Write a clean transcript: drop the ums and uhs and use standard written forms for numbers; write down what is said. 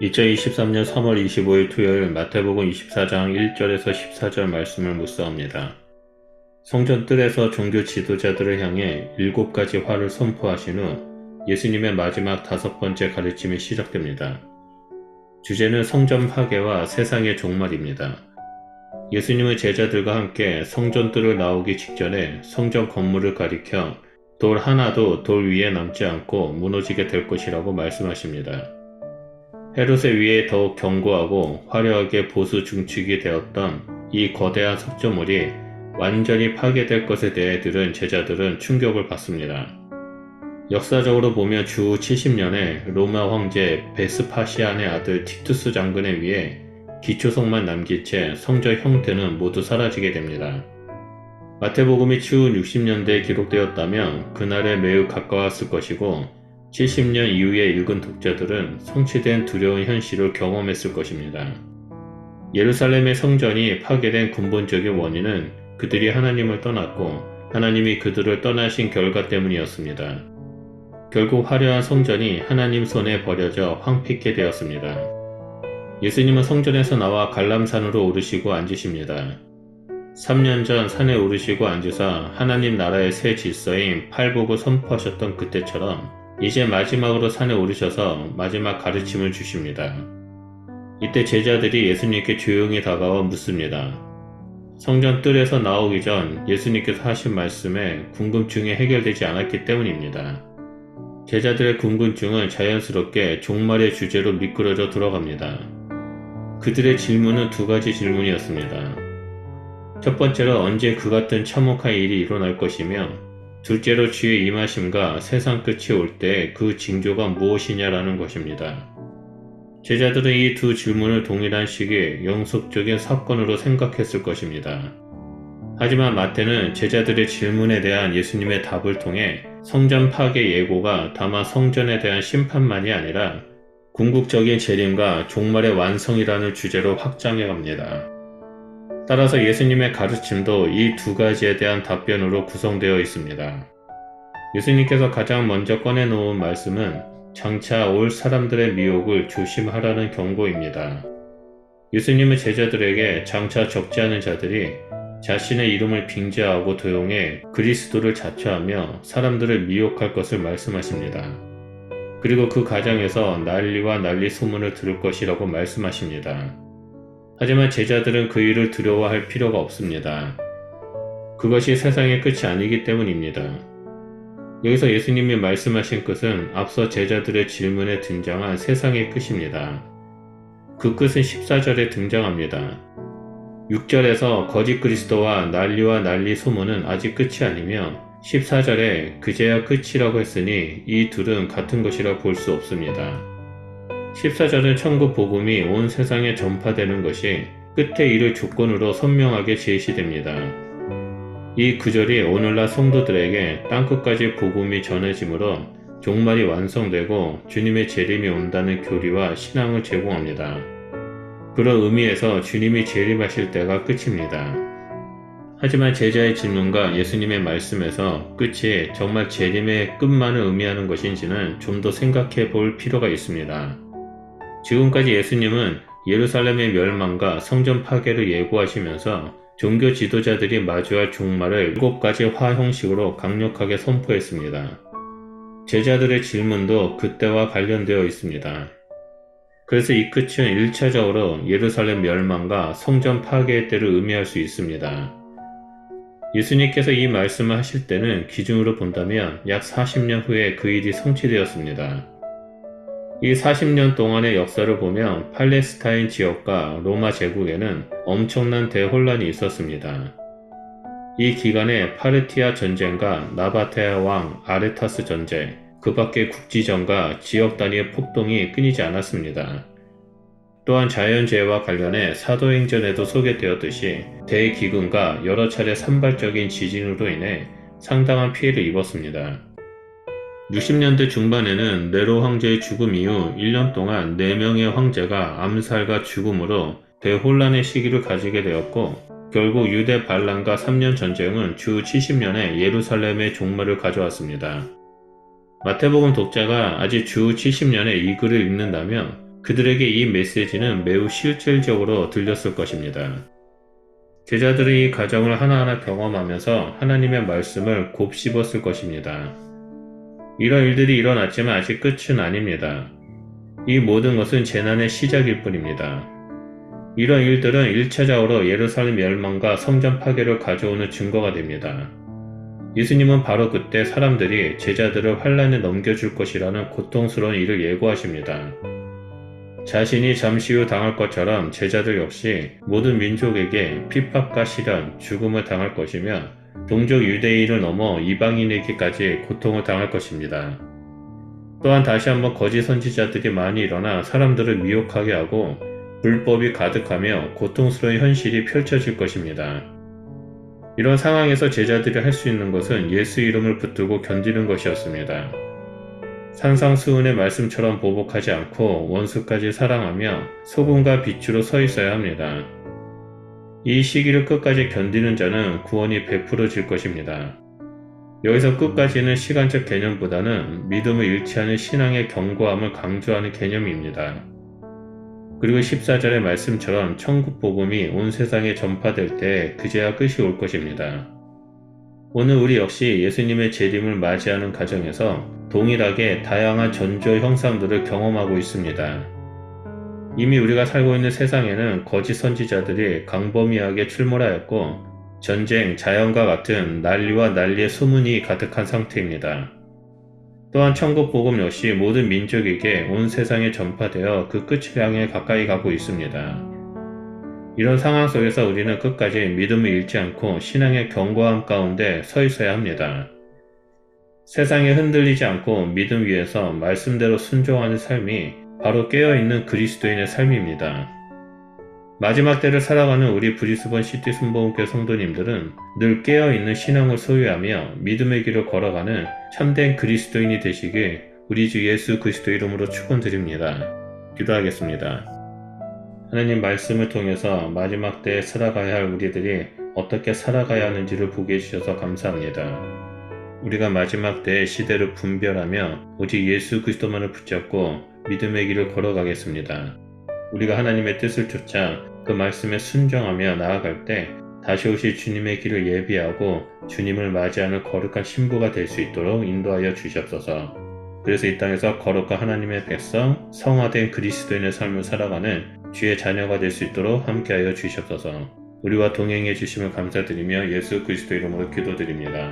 2023년 3월 25일 토요일 마태복음 24장 1절에서 14절 말씀을 묵상합니다. 성전 뜰에서 종교 지도자들을 향해 7가지 화를 선포하신 후 예수님의 마지막 5번째 가르침이 시작됩니다. 주제는 성전 파괴와 세상의 종말입니다. 예수님은 제자들과 함께 성전 뜰을 나오기 직전에 성전 건물을 가리켜 돌 하나도 돌 위에 남지 않고 무너지게 될 것이라고 말씀하십니다. 헤롯의 위에 더욱 견고하고 화려하게 보수 중축이 되었던 이 거대한 석조물이 완전히 파괴될 것에 대해 들은 제자들은 충격을 받습니다. 역사적으로 보면 주 70년에 로마 황제 베스파시안의 아들 티투스 장군에 의해 기초성만 남긴 채 성전 형태는 모두 사라지게 됩니다. 마태복음이 추후 60년대에 기록되었다면 그날에 매우 가까웠을 것이고 70년 이후에 읽은 독자들은 성취된 두려운 현실을 경험했을 것입니다. 예루살렘의 성전이 파괴된 근본적인 원인은 그들이 하나님을 떠났고 하나님이 그들을 떠나신 결과 때문이었습니다. 결국 화려한 성전이 하나님 손에 버려져 황폐케 되었습니다. 예수님은 성전에서 나와 갈람산으로 오르시고 앉으십니다. 3년 전 산에 오르시고 앉으사 하나님 나라의 새 질서인 팔복을 선포하셨던 그때처럼 이제 마지막으로 산에 오르셔서 마지막 가르침을 주십니다. 이때 제자들이 예수님께 조용히 다가와 묻습니다. 성전 뜰에서 나오기 전 예수님께서 하신 말씀에 궁금증이 해결되지 않았기 때문입니다. 제자들의 궁금증은 자연스럽게 종말의 주제로 미끄러져 들어갑니다. 그들의 질문은 2가지 질문이었습니다. 첫 번째로 언제 그 같은 참혹한 일이 일어날 것이며 둘째로 주의 임하심과 세상 끝이 올 때 그 징조가 무엇이냐라는 것입니다. 제자들은 이 2 질문을 동일한 시기에 영속적인 사건으로 생각했을 것입니다. 하지만 마태는 제자들의 질문에 대한 예수님의 답을 통해 성전 파괴 예고가 다만 성전에 대한 심판만이 아니라 궁극적인 재림과 종말의 완성이라는 주제로 확장해 갑니다. 따라서 예수님의 가르침도 이 2가지에 대한 답변으로 구성되어 있습니다. 예수님께서 가장 먼저 꺼내놓은 말씀은 장차 올 사람들의 미혹을 조심하라는 경고입니다. 예수님은 제자들에게 장차 적지 않은 자들이 자신의 이름을 빙자하고 도용해 그리스도를 자처하며 사람들을 미혹할 것을 말씀하십니다. 그리고 그 가정에서 난리와 난리 소문을 들을 것이라고 말씀하십니다. 하지만 제자들은 그 일을 두려워할 필요가 없습니다. 그것이 세상의 끝이 아니기 때문입니다. 여기서 예수님이 말씀하신 끝은 앞서 제자들의 질문에 등장한 세상의 끝입니다. 그 끝은 14절에 등장합니다. 6절에서 거짓 그리스도와 난리와 난리 소문은 아직 끝이 아니며 14절에 그제야 끝이라고 했으니 이 둘은 같은 것이라 볼 수 없습니다. 14절은 천국 복음이 온 세상에 전파되는 것이 끝의 일을 조건으로 선명하게 제시됩니다. 이 구절이 오늘날 성도들에게 땅끝까지 복음이 전해지므로 종말이 완성되고 주님의 재림이 온다는 교리와 신앙을 제공합니다. 그런 의미에서 주님이 재림하실 때가 끝입니다. 하지만 제자의 질문과 예수님의 말씀에서 끝이 정말 재림의 끝만을 의미하는 것인지는 좀 더 생각해 볼 필요가 있습니다. 지금까지 예수님은 예루살렘의 멸망과 성전 파괴를 예고하시면서 종교 지도자들이 마주할 종말을 7가지 화 형식으로 강력하게 선포했습니다. 제자들의 질문도 그때와 관련되어 있습니다. 그래서 이 끝은 1차적으로 예루살렘 멸망과 성전 파괴의 때를 의미할 수 있습니다. 예수님께서 이 말씀을 하실 때는 기준으로 본다면 약 40년 후에 그 일이 성취되었습니다. 이 40년 동안의 역사를 보면 팔레스타인 지역과 로마 제국에는 엄청난 대혼란이 있었습니다. 이 기간에 파르티아 전쟁과 나바테아 왕 아레타스 전쟁, 그 밖의 국지전과 지역 단위의 폭동이 끊이지 않았습니다. 또한 자연재해와 관련해 사도행전에도 소개되었듯이 대기근과 여러 차례 산발적인 지진으로 인해 상당한 피해를 입었습니다. 60년대 중반에는 네로 황제의 죽음 이후 1년 동안 4명의 황제가 암살과 죽음으로 대혼란의 시기를 가지게 되었고 결국 유대 반란과 3년 전쟁은 주 70년에 예루살렘의 종말을 가져왔습니다. 마태복음 독자가 아직 주 70년에 이 글을 읽는다면 그들에게 이 메시지는 매우 실질적으로 들렸을 것입니다. 제자들이 이 과정을 하나하나 경험하면서 하나님의 말씀을 곱씹었을 것입니다. 이런 일들이 일어났지만 아직 끝은 아닙니다. 이 모든 것은 재난의 시작일 뿐입니다. 이런 일들은 1차적으로 예루살렘 멸망과 성전 파괴를 가져오는 증거가 됩니다. 예수님은 바로 그때 사람들이 제자들을 환란에 넘겨줄 것이라는 고통스러운 일을 예고하십니다. 자신이 잠시 후 당할 것처럼 제자들 역시 모든 민족에게 핍박과 시련, 죽음을 당할 것이며 동족 유대인을 넘어 이방인에게까지 고통을 당할 것입니다. 또한 다시 한번 거짓 선지자들이 많이 일어나 사람들을 미혹하게 하고 불법이 가득하며 고통스러운 현실이 펼쳐질 것입니다. 이런 상황에서 제자들이 할 수 있는 것은 예수 이름을 붙들고 견디는 것이었습니다. 산상수훈의 말씀처럼 보복하지 않고 원수까지 사랑하며 소금과 빛으로 서 있어야 합니다. 이 시기를 끝까지 견디는 자는 구원이 베풀어질 것입니다. 여기서 끝까지는 시간적 개념보다는 믿음을 잃지 않은 신앙의 견고함을 강조하는 개념입니다. 그리고 14절의 말씀처럼 천국 복음이 온 세상에 전파될 때 그제야 끝이 올 것입니다. 오늘 우리 역시 예수님의 재림을 맞이하는 과정에서 동일하게 다양한 전조 형상들을 경험하고 있습니다. 이미 우리가 살고 있는 세상에는 거짓 선지자들이 광범위하게 출몰하였고 전쟁, 자연과 같은 난리와 난리의 소문이 가득한 상태입니다. 또한 천국 복음 역시 모든 민족에게 온 세상에 전파되어 그 끝을 향해 가까이 가고 있습니다. 이런 상황 속에서 우리는 끝까지 믿음을 잃지 않고 신앙의 견고함 가운데 서 있어야 합니다. 세상에 흔들리지 않고 믿음 위에서 말씀대로 순종하는 삶이 바로 깨어있는 그리스도인의 삶입니다. 마지막 때를 살아가는 우리 브리스번 시티 순복음교회 성도님들은 늘 깨어있는 신앙을 소유하며 믿음의 길을 걸어가는 참된 그리스도인이 되시길 우리 주 예수 그리스도 이름으로 축원드립니다. 기도하겠습니다. 하나님 말씀을 통해서 마지막 때에 살아가야 할 우리들이 어떻게 살아가야 하는지를 보게 해주셔서 감사합니다. 우리가 마지막 때의 시대를 분별하며 오직 예수 그리스도만을 붙잡고 믿음의 길을 걸어가겠습니다. 우리가 하나님의 뜻을 쫓아 그 말씀에 순종하며 나아갈 때 다시 오실 주님의 길을 예비하고 주님을 맞이하는 거룩한 신부가 될 수 있도록 인도하여 주시옵소서. 그래서 이 땅에서 거룩한 하나님의 백성, 성화된 그리스도인의 삶을 살아가는 주의 자녀가 될 수 있도록 함께하여 주시옵소서. 우리와 동행해 주심을 감사드리며 예수 그리스도 이름으로 기도드립니다.